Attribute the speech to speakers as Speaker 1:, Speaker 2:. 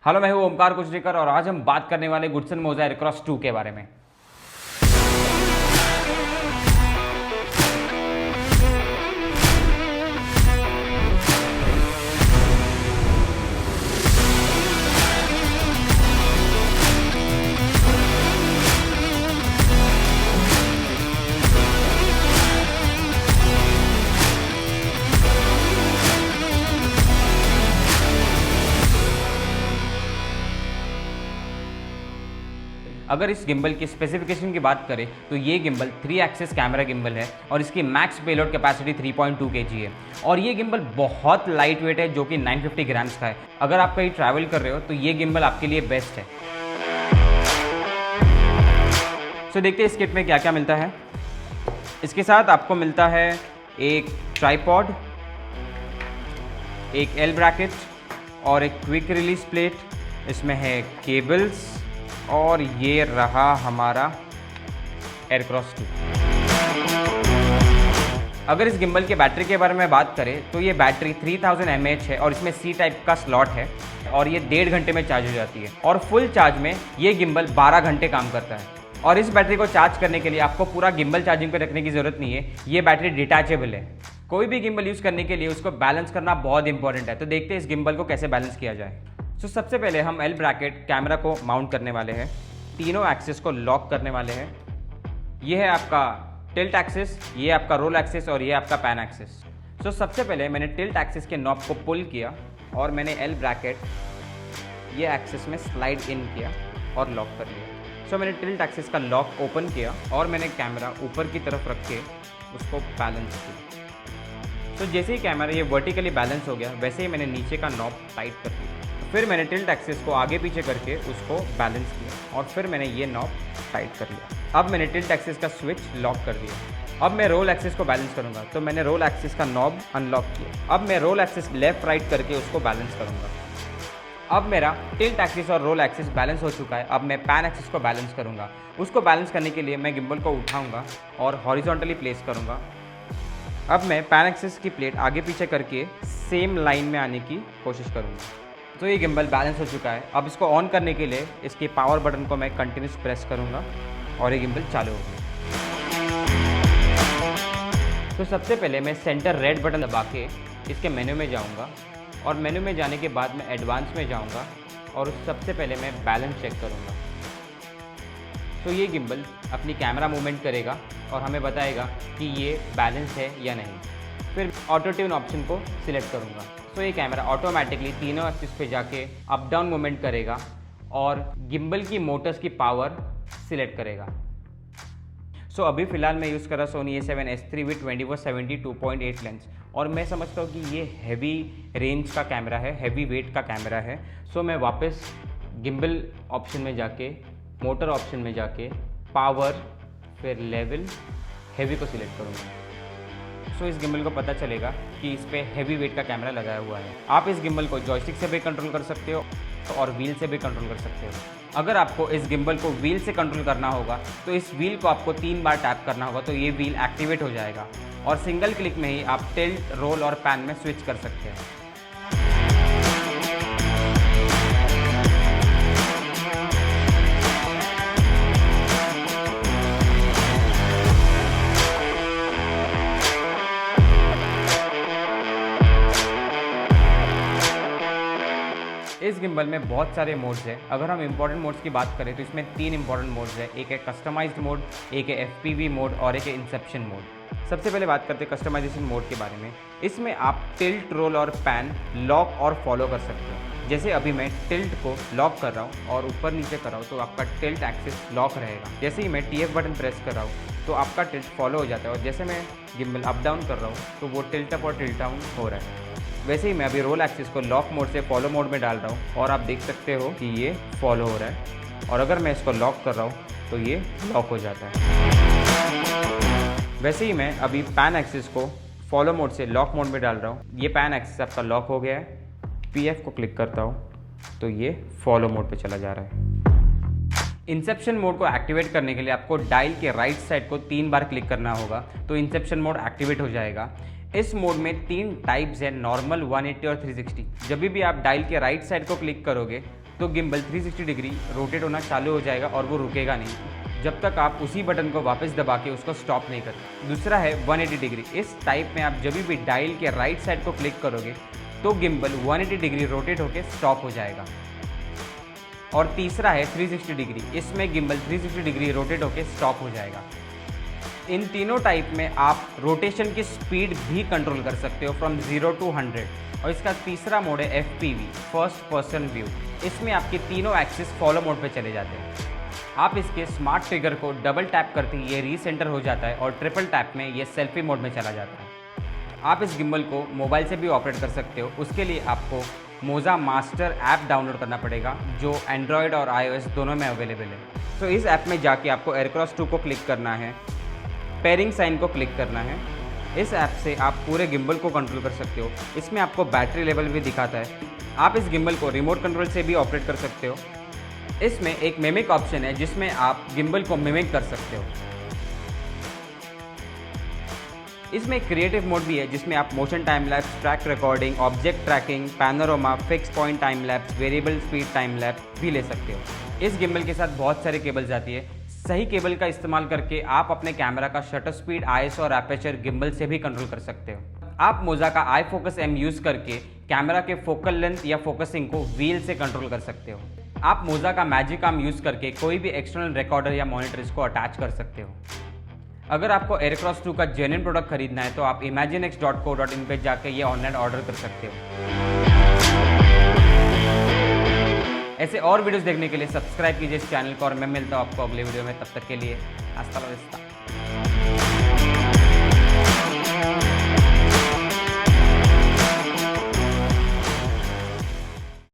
Speaker 1: Hello, मैं हूं ओमकार कुचरेकर और आज हम बात करने वाले गुडसन मोजा एयरक्रॉस 2 के बारे में। अगर इस गिम्बल की स्पेसिफिकेशन की बात करें तो ये गिम्बल 3 एक्सिस कैमरा गिम्बल है और इसकी मैक्स पेलोड कैपेसिटी 3.2 kg है और ये गिम्बल बहुत लाइट वेट है जो कि 950 ग्राम्स का है। अगर आप कहीं ट्रैवल कर रहे हो तो ये गिम्बल आपके लिए बेस्ट है। तो देखते हैं इस किट में क्या क्या मिलता है। इसके साथ आपको मिलता है एक ट्राइपॉड, एक एल ब्रैकेट और एक क्विक रिलीज प्लेट। इसमें है केबल्स और ये रहा हमारा एयरक्रॉस 2। अगर इस गिम्बल के बैटरी के बारे में बात करें तो ये बैटरी 3000 mAh है और इसमें C टाइप का स्लॉट है और ये 1.5 घंटे में चार्ज हो जाती है और फुल चार्ज में ये गिम्बल 12 घंटे काम करता है। और इस बैटरी को चार्ज करने के लिए आपको पूरा गिम्बल चार्जिंग पे रखने की ज़रूरत नहीं है, ये बैटरी डिटैचेबल है। कोई भी गिम्बल यूज़ करने के लिए उसको बैलेंस करना बहुत इंपॉर्टेंट है। तो देखते हैं इस गिम्बल को कैसे बैलेंस किया जाए। तो सबसे पहले हम एल ब्रैकेट कैमरा को माउंट करने वाले हैं, तीनों एक्सिस को लॉक करने वाले हैं। ये है आपका टिल्ट एक्सिस, ये आपका रोल एक्सिस और ये आपका पैन एक्सिस। तो सबसे पहले मैंने टिल्ट एक्सिस के नॉब को पुल किया और मैंने एल ब्रैकेट ये एक्सिस में स्लाइड इन किया और लॉक कर लिया। सो मैंने टिल्ट एक्सिस का लॉक ओपन किया और मैंने कैमरा ऊपर की तरफ रख के उसको बैलेंस किया। तो जैसे ही कैमरा ये वर्टिकली बैलेंस हो गया वैसे ही मैंने नीचे का नॉब टाइट कर दिया। फिर मैंने टिल्ट एक्सिस को आगे पीछे करके उसको बैलेंस किया और फिर मैंने ये नॉब टाइट कर लिया। अब मैंने टिल्ट एक्सिस का स्विच लॉक कर दिया। अब मैं रोल एक्सिस को बैलेंस करूंगा तो मैंने रोल एक्सिस का नॉब अनलॉक किया। अब मैं रोल एक्सिस लेफ्ट राइट करके उसको बैलेंस करूंगा। अब मेरा टिल्ट एक्सिस और रोल एक्सिस बैलेंस हो चुका है। अब मैं पैन एक्सिस को बैलेंस करूंगा। उसको बैलेंस करने के लिए मैं गिम्बल को उठाऊंगा और हॉरिजॉन्टली प्लेस करूंगा। अब मैं पैन एक्सिस की प्लेट आगे पीछे करके सेम लाइन में आने की कोशिश करूंगा। तो ये गिम्बल बैलेंस हो चुका है। अब इसको ऑन करने के लिए इसके पावर बटन को मैं कंटिन्यूस प्रेस करूंगा और ये गिम्बल चालू होगा। तो सबसे पहले मैं सेंटर रेड बटन दबा के इसके मेन्यू में जाऊंगा और मेन्यू में जाने के बाद मैं एडवांस में जाऊंगा और सबसे पहले मैं बैलेंस चेक करूंगा। तो ये गिम्बल अपनी कैमरा मूवमेंट करेगा और हमें बताएगा कि ये बैलेंस है या नहीं। फिर ऑटो ट्यून ऑप्शन को सिलेक्ट करूंगा तो ये कैमरा ऑटोमेटिकली तीनों एक्सिस पे जाके अप डाउन मूवमेंट करेगा और गिम्बल की मोटर्स की पावर सिलेक्ट करेगा। सो अभी फ़िलहाल मैं यूज़ कर रहा Soni A7S III with 2470 2.8 lens और मैं समझता हूँ कि ये हैवी रेंज का कैमरा है, हैवी वेट का कैमरा है। सो मैं वापस गिम्बल ऑप्शन में जाके, मोटर ऑप्शन में जाके पावर फिर लेवल हैवी को सिलेक्ट करूँगा। सो इस गिम्बल को पता चलेगा कि इस पर हैवी वेट का कैमरा लगाया हुआ है। आप इस गिम्बल को जॉयस्टिक से भी कंट्रोल कर सकते हो और व्हील से भी कंट्रोल कर सकते हो। अगर आपको इस गिम्बल को व्हील से कंट्रोल करना होगा तो इस व्हील को आपको 3 बार टैप करना होगा तो ये व्हील एक्टिवेट हो जाएगा और सिंगल क्लिक में ही आप टिल्ट, रोल और पैन में स्विच कर सकते हैं। इस गिम्बल में बहुत सारे मोड्स हैं। अगर हम इंपॉर्टेंट मोड्स की बात करें तो इसमें 3 इंपॉर्टेंट मोड्स हैं। एक है कस्टमाइज्ड मोड, एक है FPV मोड और एक है इंसेप्शन मोड। सबसे पहले बात करते हैं कस्टमाइजेशन मोड के बारे में। इसमें आप टिल्ट, रोल और पैन लॉक और फॉलो कर सकते हो। जैसे अभी मैं टिल्ट को लॉक कर रहा हूँ और ऊपर नीचे कर रहा हूँ तो आपका टिल्ट एक्सिस लॉक रहेगा। जैसे ही मैं TF बटन प्रेस कर रहा हूँ तो आपका टिल्ट फॉलो हो जाता है और जैसे मैं गिम्बल अप डाउन कर रहा हूँ तो वो टिल्ट अप और टिल्ट डाउन हो रहा है। वैसे ही मैं अभी रोल एक्सिस को लॉक मोड से फॉलो मोड में डाल रहा हूँ और आप देख सकते हो कि ये फॉलो हो रहा है और अगर मैं इसको लॉक कर रहा हूँ तो ये लॉक हो जाता है। वैसे ही मैं अभी पैन एक्सिस को फॉलो मोड से लॉक मोड में डाल रहा हूँ। ये पैन एक्सिस आपका लॉक हो गया है। PF को क्लिक करता हूँ तो ये फॉलो मोड पे चला जा रहा है। इंसेप्शन मोड को एक्टिवेट करने के लिए आपको डायल के राइट साइड को 3 बार क्लिक करना होगा तो इंसेप्शन मोड एक्टिवेट हो जाएगा। इस मोड में 3 टाइप्स है, नॉर्मल, 180 और 360। जब भी आप डायल के राइट साइड को क्लिक करोगे तो गिम्बल 360 डिग्री रोटेट होना चालू हो जाएगा और वो रुकेगा नहीं जब तक आप उसी बटन को वापस दबा के उसको स्टॉप नहीं करते। दूसरा है 180 डिग्री। इस टाइप में आप जब भी डायल के राइट साइड को क्लिक करोगे तो गिम्बल 180 डिग्री रोटेट होकर स्टॉप हो जाएगा। और तीसरा है 360 डिग्री। इसमें गिम्बल 360 डिग्री रोटेट होकर स्टॉप हो जाएगा। इन तीनों टाइप में आप रोटेशन की स्पीड भी कंट्रोल कर सकते हो फ्रॉम 0 to 100। और इसका तीसरा मोड है FPV, फर्स्ट पर्सन व्यू। इसमें आपके तीनों एक्सिस फॉलो मोड पे चले जाते हैं। आप इसके स्मार्ट ट्रिगर को डबल टैप करते ही ये रीसेंटर हो जाता है और ट्रिपल टैप में ये सेल्फी मोड में चला जाता है। आप इस गिम्बल को मोबाइल से भी ऑपरेट कर सकते हो। उसके लिए आपको मोजा मास्टर ऐप डाउनलोड करना पड़ेगा जो एंड्रॉयड और iOS दोनों में अवेलेबल है। तो इस ऐप में जाके आपको एयरक्रॉस 2 को क्लिक करना है, पेयरिंग साइन को क्लिक करना है। इस ऐप से आप पूरे गिम्बल को कंट्रोल कर सकते हो। इसमें आपको बैटरी लेवल भी दिखाता है। आप इस गिम्बल को रिमोट कंट्रोल से भी ऑपरेट कर सकते हो। इसमें एक मिमिक ऑप्शन है जिसमें आप गिम्बल को मिमिक कर सकते हो। इसमें क्रिएटिव मोड भी है जिसमें आप motion time lapse, track recording, object tracking, panorama, fix point time lapse, variable speed time lapse भी ले सकते हो। इस गिम्बल के साथ बहुत सारे केबल्स आती है। सही केबल का इस्तेमाल करके आप अपने कैमरा का शटर स्पीड, ISO और एपर्चर गिम्बल से भी कंट्रोल कर सकते हो। आप मोजा का iFocus M यूज़ करके कैमरा के फोकल लेंथ या फोकसिंग को व्हील से कंट्रोल कर सकते हो। आप मोजा का मैजिक आर्म यूज़ करके कोई भी एक्सटर्नल रिकॉर्डर या मॉनिटर को अटैच कर सकते हो। अगर आपको एयरक्रॉस 2 का जेन्युइन प्रोडक्ट खरीदना है तो आप imaginex.co.in पे जाके ये ऑनलाइन ऑर्डर कर सकते हो। ऐसे और वीडियोस देखने के लिए सब्सक्राइब कीजिए इस चैनल को और मैं मिलता हूँ आपको अगले वीडियो में। तब तक के लिए हasta la vista।